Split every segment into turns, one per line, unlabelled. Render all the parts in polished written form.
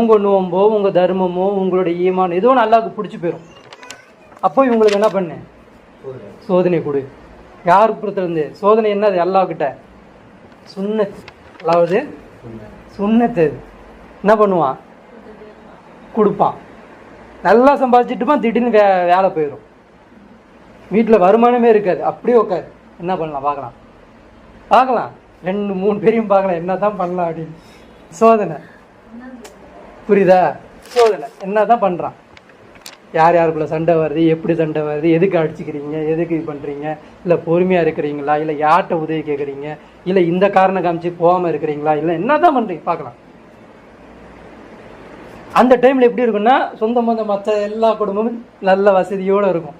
உங்கள் நோம்போ உங்கள் தர்மமோ உங்களுடைய ஈமான் ஏதோ அல்லாஹ்வுக்கு பிடிச்சி போயிடும். அப்போ இவங்களுக்கு என்ன பண்ணு, சோதனை கொடு. யாருக்கு பொறுத்திருந்து சோதனை என்னது, அல்லாஹ்கிட்ட சுன்னத். அதாவது சுன்னத்து என்ன பண்ணுவான், கொடுப்பான். நல்லா சம்பாதிச்சுட்டுப்பான், திடீர்னு வேலை போயிடும். வீட்டில் வருமானமே இருக்காது, அப்படியே உட்காது. என்ன பண்ணலாம் பார்க்கலாம், 2-3 பேரையும் பார்க்கலாம், என்ன தான் பண்ணலாம் அப்படின்னு. சோதனை புரியுதா, சோதனை என்ன தான் பண்ணுறான். யார் யாருக்குள்ள சண்டை வருது, எப்படி சண்டை வருது, எதுக்கு அடிச்சுக்கிறீங்க, எதுக்கு இது பண்ணுறீங்க, இல்லை பொறுமையாக இருக்கிறீங்களா, இல்லை யார்கிட்ட உதவி கேட்குறீங்க, இல்லை இந்த காரணம் காமிச்சு போகாமல் இருக்கிறீங்களா, இல்லை என்ன தான் பண்ணுறீங்க பார்க்கலாம். அந்த டைமில் எப்படி இருக்குன்னா, சொந்த மற்ற எல்லா குடும்பமும் நல்ல வசதியோடு இருக்கும்.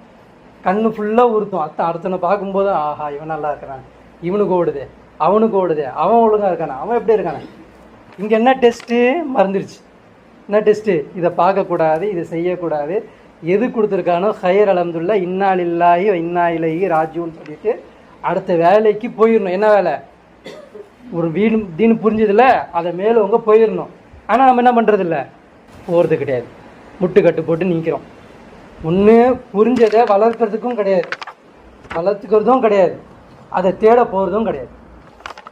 கண்ணு ஃபுல்லாக உறுத்தும். அடுத்தனை பார்க்கும்போது ஆஹா இவன் நல்லா இருக்கிறான், இவனுக்கு ஓடுது, அவனுக்கு ஓடுது, அவன் ஒழுங்காக இருக்கானே, அவன் எப்படி இருக்கானே. இங்கே என்ன டெஸ்ட்டு மறந்துடுச்சு. என்ன டெஸ்ட்டு, இதை பார்க்கக்கூடாது, இதை செய்யக்கூடாது, எது கொடுத்துருக்கானோ ஹைர் அல்ஹம்துலில்லாஹ் இன்னா லில்லாஹி வ இன்னா இலைஹி ராஜிஊன்னு சொல்லிட்டு அடுத்த வேலைக்கு போயிடணும். என்ன வேலை, ஒரு வீடு தீனு புரிஞ்சதில்ல, அதை மேலவங்க போயிடணும். ஆனால் நம்ம என்ன பண்ணுறதில்ல, போகிறது கிடையாது. முட்டுக்கட்டு போட்டு நிற்கிறோம். ஒன்று புரிஞ்சதை வளர்க்குறதுக்கும் கிடையாது, வளர்த்துக்கிறதும் கிடையாது, அதை தேட போகிறதும் கிடையாது,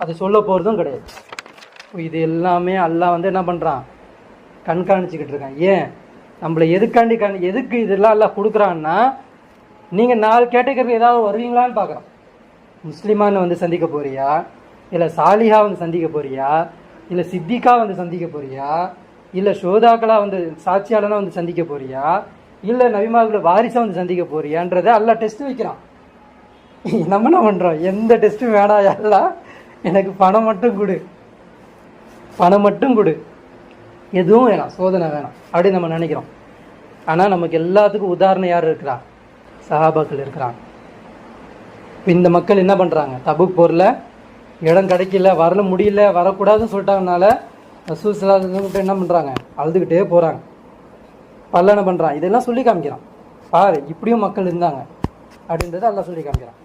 அதை சொல்ல போகிறதும் கிடையாது. இது எல்லாமே அல்லாஹ் என்ன பண்ணுறான், கண்காணிச்சிக்கிட்டு இருக்கான். ஏன் நம்மளை எதுக்காண்டி எதுக்கு இதெல்லாம் எல்லாம் கொடுக்குறான்னா, நீங்கள் 4 கேட்டகரி ஏதாவது வருவீங்களான்னு பார்க்குறோம். முஸ்லிமான்னு சந்திக்க போறியா, இல்லை சாலிஹா சந்திக்க போறியா, இல்லை சித்திகா சந்திக்க போறியா, இல்லை ஷோதாக்களா சாட்சியாளனா சந்திக்க போறியா, இல்லை நபிமார்கள வாரிசா சந்திக்க போறியான்றதை எல்லாம் டெஸ்ட் வைக்கிறான். நம்ம என்ன பண்ணுறோம், எந்த டெஸ்ட்டும் வேணாம், எல்லாம் எனக்கு பணம் மட்டும் கொடு, பணம் மட்டும் கொடு, எதுவும் வேணாம், சோதனை வேணாம் அப்படின்னு நம்ம நினைக்கிறோம். ஆனால் நமக்கு எல்லாத்துக்கும் உதாரணம் யார் இருக்கிறா, சஹாபாக்கள் இருக்கிறாங்க. இப்போ இந்த மக்கள் என்ன பண்ணுறாங்க, தபுக் போரில் இடம் கிடைக்கல, வரல முடியல, வரக்கூடாதுன்னு சொல்லிட்டாங்கனால ரசூல் ஸல்லல்லாஹு அலைஹி வஸல்லம் என்ன பண்ணுறாங்க, அழுதுகிட்டே போகிறாங்க. பல்ல என்ன பண்ணுறான், இதெல்லாம் சொல்லி காமிக்கிறான். பாரு இப்படியும் மக்கள் இருந்தாங்க அப்படின்றத எல்லாம் சொல்லி காமிக்கிறான்.